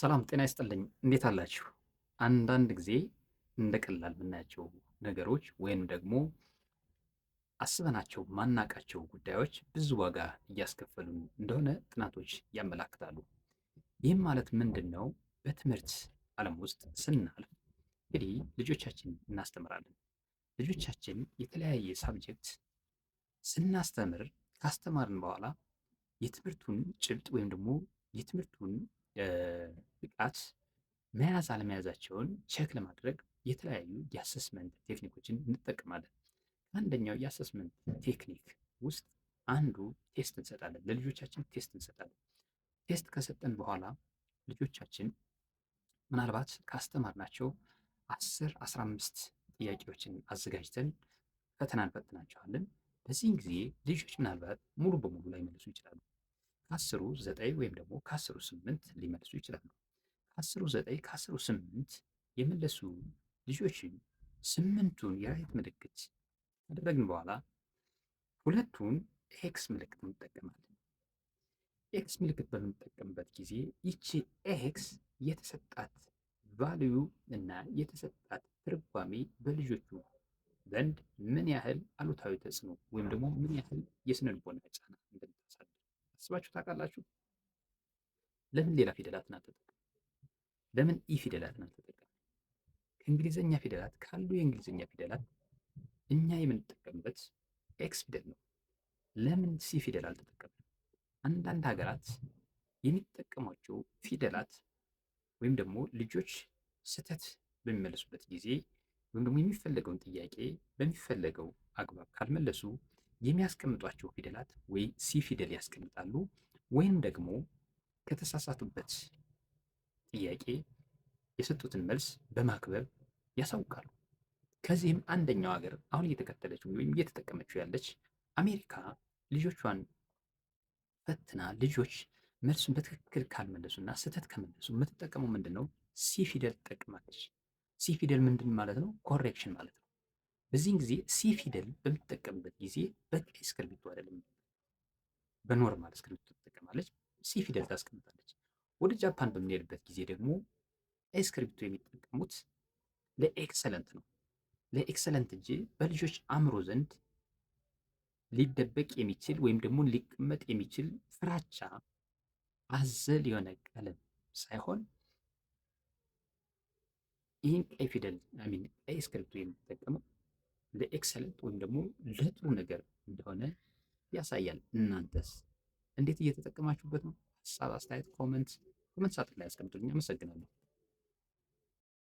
ሰላም ጤና ይስጥልኝ። እንዴት አላችሁ? አንዳንድ ጊዜ እንደ ቀላል የምናያቸው ነገሮች ወይም ደግሞ አስበናቸው ማናቃቸው ጉዳዮች ብዙ ዋጋ እያስከፈሉን እንደሆነ ጥናቶች ያመላክታሉ። ይህም ማለት ምንድን ነው? በትምህርት ዓለም ውስጥ ስናልፍ እንግዲህ ልጆቻችን እናስተምራለን። ልጆቻችን የተለያየ ሳብጀክት ስናስተምር ካስተማርን በኋላ የትምህርቱን ጭብጥ ወይም ደግሞ የትምህርቱን ብቃት መያዝ አለመያዛቸውን ቼክ ለማድረግ የተለያዩ የአሰስመንት ቴክኒኮችን እንጠቀማለን። አንደኛው የአሰስመንት ቴክኒክ ውስጥ አንዱ ቴስት እንሰጣለን። ለልጆቻችን ቴስት እንሰጣለን። ቴስት ከሰጠን በኋላ ልጆቻችን ምናልባት ካስተማርናቸው 10-15 ጥያቄዎችን አዘጋጅተን ፈተና እንፈትናቸዋለን። በዚህን ጊዜ ልጆች ምናልባት ሙሉ በሙሉ ላይመልሱ ይችላሉ። ከአስሩ 9 ወይም ደግሞ ከአስሩ 8 ሊመልሱ ይችላሉ። ከአስሩ 9 ከአስሩ 8 የመለሱ ልጆችን 8ቱን የራይት ምልክት ካደረግን በኋላ ሁለቱን ኤክስ ምልክት እንጠቀማለን። ኤክስ ምልክት በምንጠቀምበት ጊዜ ይቺ ኤክስ የተሰጣት ቫልዩ እና የተሰጣት ትርጓሜ በልጆቹ ዘንድ ምን ያህል አሉታዊ ተጽዕኖ ወይም ደግሞ ምን ያህል የስነ ልቦና ጫና እንደምታሳድር አስባችሁ ታውቃላችሁ? ለምን ሌላ ፊደላትን አልተጠቀምም? ለምን ኢ ፊደላትን አልተጠቀምም? ከእንግሊዝኛ ፊደላት ካሉ የእንግሊዝኛ ፊደላት እኛ የምንጠቀምበት ኤክስ ፊደል ነው። ለምን ሲ ፊደል አልተጠቀምም? አንዳንድ ሀገራት የሚጠቀሟቸው ፊደላት ወይም ደግሞ ልጆች ስህተት በሚመለሱበት ጊዜ ወይም ደግሞ የሚፈለገውን ጥያቄ በሚፈለገው አግባብ ካልመለሱ የሚያስቀምጧቸው ፊደላት ወይ ሲ ፊደል ያስቀምጣሉ ወይም ደግሞ ከተሳሳቱበት ጥያቄ የሰጡትን መልስ በማክበብ ያሳውቃሉ። ከዚህም አንደኛው ሀገር አሁን እየተከተለችው ወይም እየተጠቀመችው ያለች አሜሪካ ልጆቿን ፈትና ልጆች መልሱን በትክክል ካልመለሱና ስህተት ከመለሱ የምትጠቀመው ምንድን ነው? ሲ ፊደል ትጠቀማለች። ሲ ፊደል ምንድን ማለት ነው? ኮሬክሽን ማለት ነው። በዚህን ጊዜ ሲ ፊደል በምትጠቀምበት ጊዜ በቀይ እስክርቢቶ አይደለም፣ በኖርማል እስክርቢቶ ትጠቀማለች። ሲ ፊደል ታስቀምጣለች። ወደ ጃፓን በምንሄድበት ጊዜ ደግሞ እስክርቢቶ የሚጠቀሙት ለኤክሰለንት ነው። ለኤክሰለንት እንጂ በልጆች አእምሮ ዘንድ ሊደበቅ የሚችል ወይም ደግሞ ሊቀመጥ የሚችል ፍራቻ አዘል የሆነ ቀለም ሳይሆን ይህን ቀይ ፊደል ሚን ቀይ እስክሪብቶ የሚጠቀመው ለኤክሰለንት ወይም ደግሞ ለጥሩ ነገር እንደሆነ ያሳያል። እናንተስ እንዴት እየተጠቀማችሁበት ነው? ሀሳብ፣ አስተያየት፣ ኮመንት ሳጥን ላይ አስቀምጡልኝ። አመሰግናለሁ።